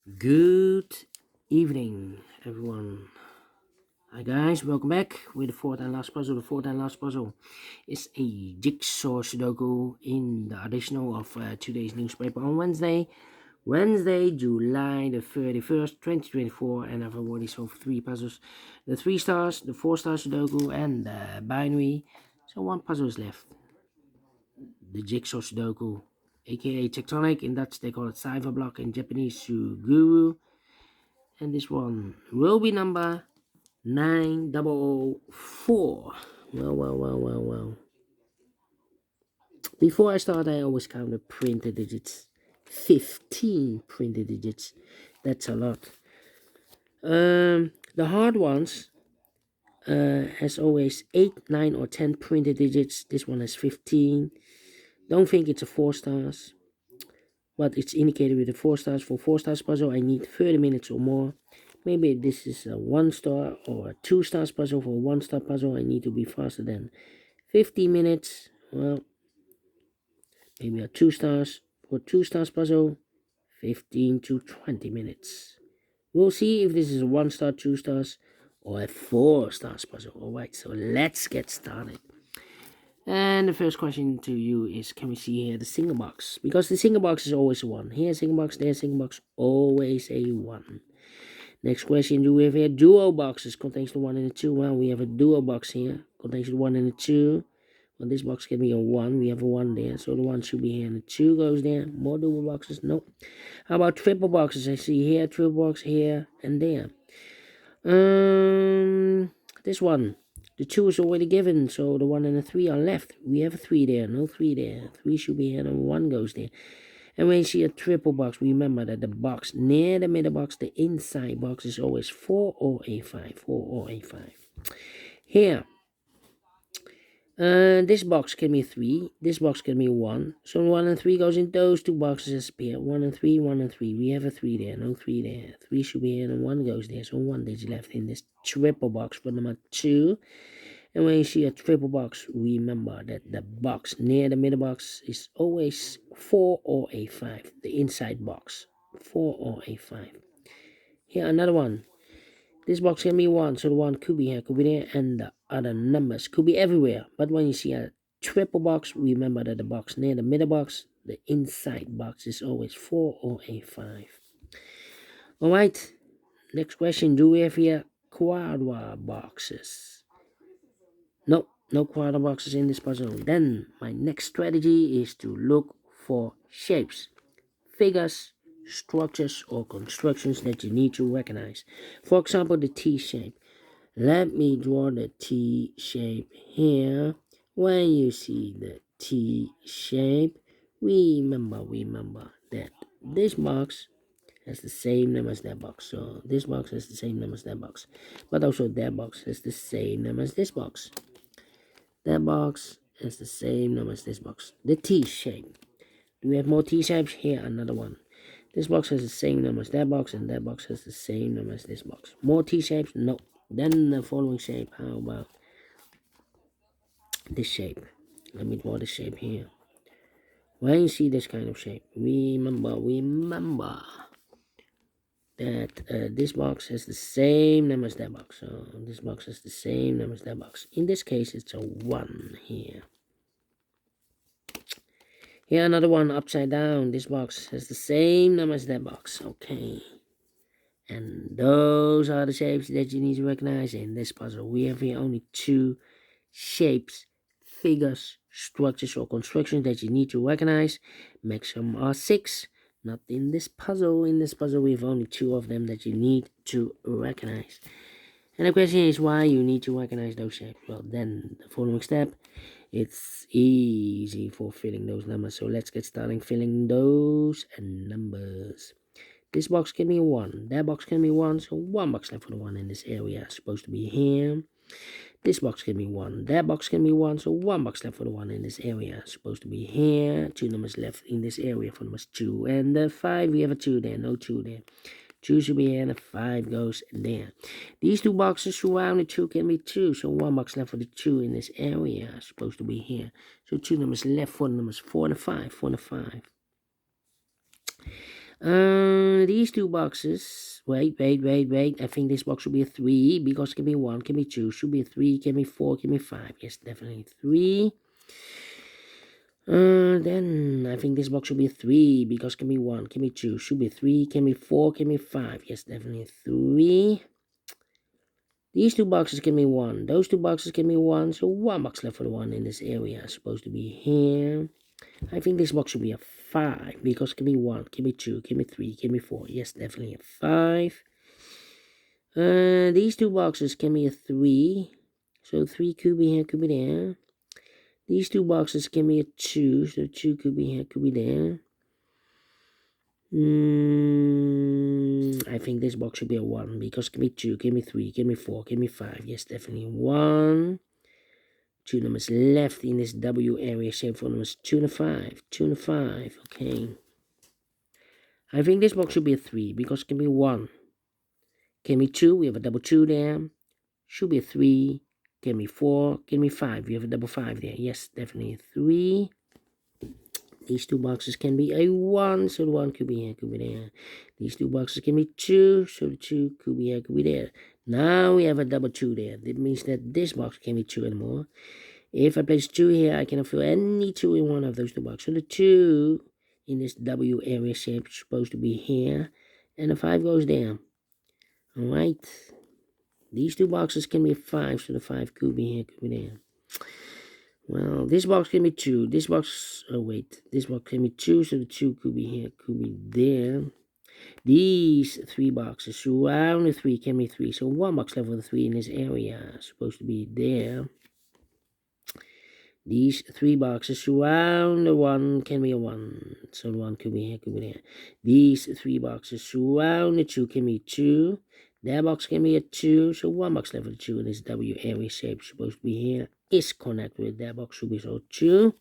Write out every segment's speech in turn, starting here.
Good evening, everyone. Hi, guys. Welcome back with the fourth and last puzzle. The fourth and last puzzle is a jigsaw Sudoku in the additional of today's newspaper on Wednesday, July the 31st, 2024. And I've already solved three puzzles: the 3 stars, the 4-star Sudoku, and the binary. So one puzzle is left: the jigsaw Sudoku, aka Tectonic. In Dutch, they call it cipher block. In Japanese, Suguru. And this one will be number 9004. Well. Before I start, I always count the printed digits. 15 printed digits. That's a lot. The hard ones has always 8, 9, or 10 printed digits. This one has 15. Don't think it's a 4 stars, but it's indicated with the 4 stars. For 4 stars puzzle, I need 30 minutes or more. Maybe this is a 1 star or a 2 stars puzzle. For a 1 star puzzle, I need to be faster than 50 minutes. Well, maybe a 2 stars. For 2 stars puzzle, 15 to 20 minutes. We'll see if this is a 1 star, 2 stars, or a 4 stars puzzle. Alright, so let's get started. And the first question to you is, can we see here the single box? Because the single box is always a 1. Here a single box, there a single box, always a 1. Next question, do we have here duo boxes? Contains the 1 and the 2. Well, we have a duo box here. Contains the 1 and the 2. Well, this box can be a 1. We have a 1 there. So the 1 should be here and the 2 goes there. More duo boxes? Nope. How about triple boxes? I see here, triple box here and there. This one. The 2 is already given. So the 1 and the 3 are left. We have a 3 there. No 3 there. 3 should be here and 1 goes there. And when you see a triple box, remember that the box near the middle box, the inside box, is always 4 or a 5. 4 or a 5. Here, this box can be 3. This box can be 1. So 1 and 3 goes in those 2 boxes as pair. 1 and 3, 1 and 3. We have a 3 there. No 3 there. 3 should be here and 1 goes there. So 1 digit left in this triple box for number 2. And when you see a triple box, remember that the box near the middle box is always 4 or a 5. The inside box, 4 or a 5. Here, another one. This box can be 1, so the 1 could be here, could be there, and the other numbers could be everywhere. But when you see a triple box, remember that the box near the middle box, the inside box, is always 4 or a 5. Alright, next question. Do we have here quadra boxes? Nope, no quadra boxes in this puzzle. Then my next strategy is to look for shapes, figures, structures, or constructions that you need to recognize. For example, the T shape. Let me draw the T shape here. When you see the T shape, remember that this box has the same number as that box. So this box has the same number as that box. But also that box has the same number as this box. That box has the same number as this box. The T shape. Do we have more T shapes? Here, another one. This box has the same number as that box, and that box has the same number as this box. More T shapes? No. Then the following shape. How about this shape? Let me draw this shape here. When you see this kind of shape, remember that this box has the same number as that box. So this box has the same number as that box. In this case, it's a 1 here. Here, another one upside down. This box has the same number as that box. Okay. And those are the shapes that you need to recognize in this puzzle. We have here only 2 shapes, figures, structures, or constructions that you need to recognize. Maximum are 6. Not in this puzzle. In this puzzle, we have only 2 of them that you need to recognize. And the question is why you need to recognize those shapes. Well, then the following step, it's easy for filling those numbers. So let's get started filling those numbers. This box can be 1. That box can be 1. So 1 box left for the 1 in this area. It's supposed to be here. This box can be 1. That box can be 1. So 1 box left for the 1 in this area. It's supposed to be here. 2 numbers left in this area for numbers 2. And the 5, we have a 2 there. No 2 there. 2 should be here and the 5 goes there. These 2 boxes surrounding 2 can be 2. So 1 box left for the 2 in this area. It's supposed to be here. So 2 numbers left for the numbers 4 and 5. 4 and 5. These two boxes. Wait. I think this box should be a 3 because give me 1, give me 2. Should be a 3, give me 4, give me 5. Yes, definitely 3. Then I think this box should be a 3 because give me 1, give me 2. Should be 3, give me 4, give me 5. Yes, definitely 3. These two boxes give me 1. Those two boxes give me 1. So 1 box left for the 1 in this area. It's supposed to be here. I think this box should be a 5 because give me 1, give me 2, give me 3, give me 4. Yes, definitely a 5. These two boxes give me a 3. So 3 could be here, could be there. These two boxes give me a 2. So 2 could be here, could be there. I think this box should be a 1 because give me 2, give me 3, give me 4, give me 5. Yes, definitely 1. 2 numbers left in this W area shape for numbers 2 and 5. 2 and 5. Okay. I think this box should be a 3 because give me 1. Give me 2. We have a double 2 there. Should be a 3. Give me 4. Give me 5. We have a double 5 there. Yes, definitely a 3. These two boxes can be a 1, so the 1 could be here, could be there. These two boxes can be 2, so the 2 could be here, could be there. Now we have a double 2 there. That means that this box can be 2 anymore. If I place 2 here, I cannot fill any 2 in one of those two boxes. So the 2 in this W area shape is supposed to be here, and the 5 goes there. Alright. These two boxes can be 5, so the 5 could be here, could be there. Well, this box can be 2. This box, this box can be 2, so the 2 could be here, could be there. These 3 boxes surround the 3 can be 3, so 1 box left for the 3 in this area is supposed to be there. These 3 boxes surround the 1 can be a 1, so the 1 could be here, could be there. These 3 boxes surround the 2 can be 2. That box can be a 2, so 1 box left for the 2 in this W area shape is supposed to be here. Is connected with that box should be so 2.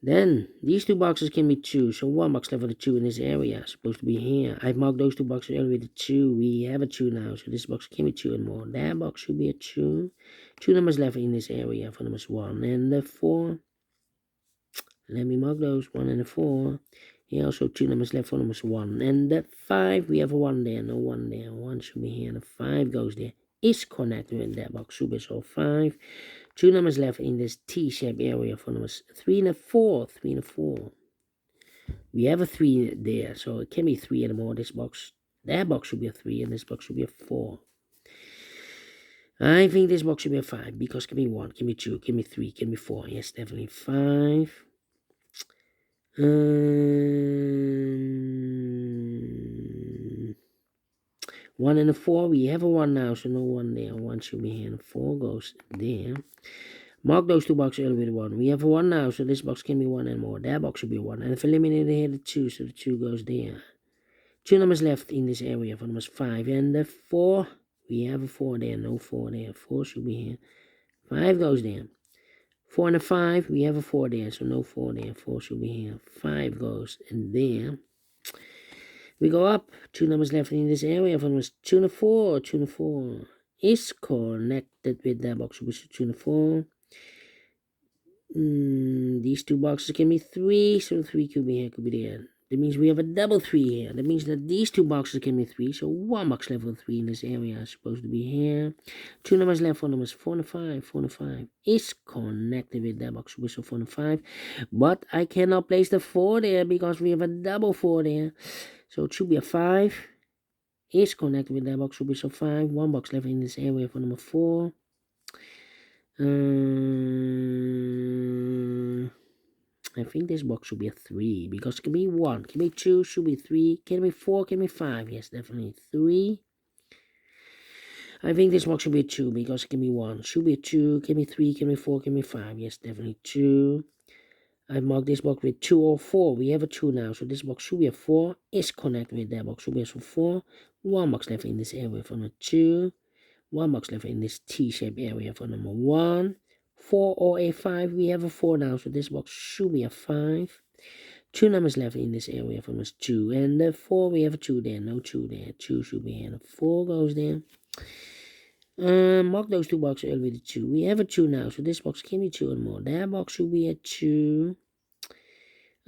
Then these 2 boxes can be 2, so 1 box left for the 2 in this area is supposed to be here. I've marked those 2 boxes earlier with a 2. We have a 2 now, so this box can be 2 and more. That box should be a 2. 2 numbers left in this area for numbers 1 and the 4. Let me mark those 1 and the 4. Here also 2 numbers left for numbers 1 and the 5. We have a 1 there, no 1 there. 1 should be here and the 5 goes there. Is connected with that box should be so 5. 2 numbers left in this T-shaped area for numbers 3 and a 4. 3 and a 4. We have a 3 there, so it can be 3 anymore. This box, that box should be a 3, and this box should be a 4. I think this box should be a 5 because give me 1, give me 2, give me 3, give me 4. Yes, definitely 5. 1 and a 4. We have a 1 now, so no 1 there. 1 should be here, and 4 goes there. Mark those 2 boxes earlier with 1. We have a 1 now, so this box can be 1 and more. That box should be 1. And if eliminated here, the 2, so the 2 goes there. 2 numbers left in this area for numbers 5 and the 4. We have a 4 there, no 4 there. 4 should be here. 5 goes there. 4 and a 5. We have a 4 there, so no 4 there. 4 should be here. 5 goes in there. We go up. 2 numbers left in this area for numbers 2 and a 4. 2 and a 4 is connected with that box, which is 2 and a 4. These 2 boxes can be 3, so 3 could be here, could be there. That means we have a double 3 here. That means that these 2 boxes can be 3, so 1 box left for 3 in this area is supposed to be here. 2 numbers left for numbers 4 and 5. 4 and 5 is connected with that box, which is 4 and 5. But I cannot place the 4 there because we have a double 4 there. So it should be a 5. Is connected with that box, should be so 5. 1 box left in this area for number 4. I think this box should be a 3 because it can be 1, can be 2, should be 3, can be 4, can be 5. Yes, definitely 3. I think this box should be a 2 because it can be 1, should be a 2, can be 3, can be 4, can be 5. Yes, definitely 2. I marked this box with 2 or 4. We have a 2 now, so this box should be a 4. Is connected with that box, should be a 4. 1 box left in this area for number 2. 1 box left in this T-shaped area for number 1. 4 or a 5. We have a 4 now, so this box should be a 5. 2 numbers left in this area for numbers 2 and the 4. We have a 2 there, no 2 there. 2 should be here, and 4 goes there. Mark those 2 boxes earlier with a 2. We have a 2 now, so this box can be 2 and more. That box should be a 2.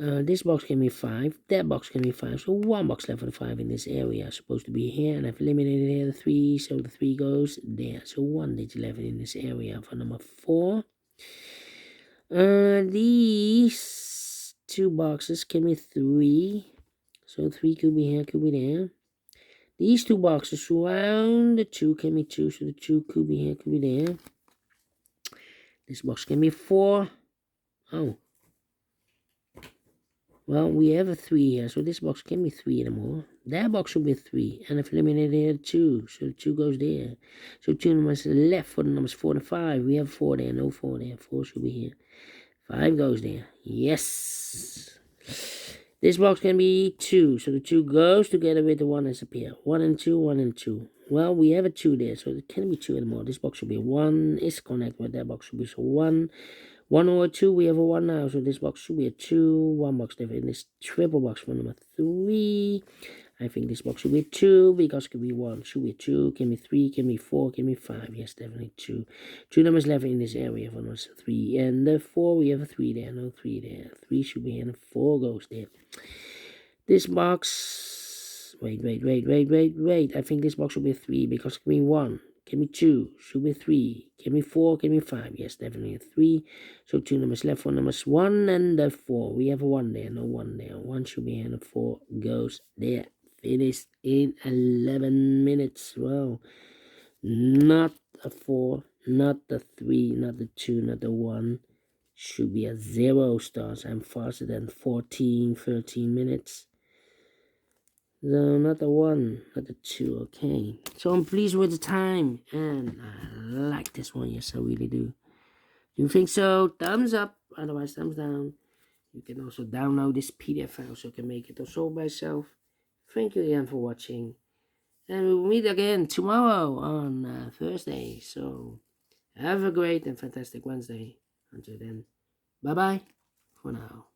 This box gave me 5. That box gave me 5. So 1 box left for the 5 in this area. Supposed to be here. And I've eliminated here the 3. So the 3 goes there. So 1 digit left in this area for number 4. These 2 boxes give me 3. So 3 could be here, could be there. These 2 boxes surround the 2 give me 2. So the 2 could be here, could be there. This box gave me 4. Oh. Well, we have a 3 here, so this box can be 3 anymore. That box will be 3, and I've eliminated 2, so the 2 goes there. So 2 numbers left for the numbers 4 and 5. We have 4 there, no 4 there. 4 should be here. 5 goes there. Yes! This box can be 2, so the 2 goes together with the 1 that's up here. 1 and 2, 1 and 2. Well, we have a 2 there, so it can't be 2 anymore. This box should be 1, is connected with that box should be so 1. 1 or a 2, we have a 1 now, so this box should be a 2. 1 box left in this triple box for number 3. I think this box should be a 2, because it could be 1. Should be a 2, can be 3, can be 4, can be 5. Yes, definitely 2. 2 numbers left in this area for number 3. And the 4, we have a 3 there, no 3 there. 3 should be here, and 4 goes there. This box, wait. I think this box should be a 3, because it could be 1. Give me 2, should be 3, give me 4, give me 5, yes, definitely a 3, so 2 numbers left for numbers 1 and the 4, we have a 1 there, no 1 there, 1 should be here, and the 4 goes there, finished in 11 minutes, well, not a 4, not the 3, not the 2, not the 1, should be a 0 stars, I'm faster than 13 minutes. No, not the 1, not the 2, okay. So I'm pleased with the time, and I like this one, yes I really do. You think so? Thumbs up, otherwise thumbs down. You can also download this PDF file so you can make it also by yourself. Thank you again for watching, and we will meet again tomorrow on Thursday. So have a great and fantastic Wednesday. Until then, bye bye for now.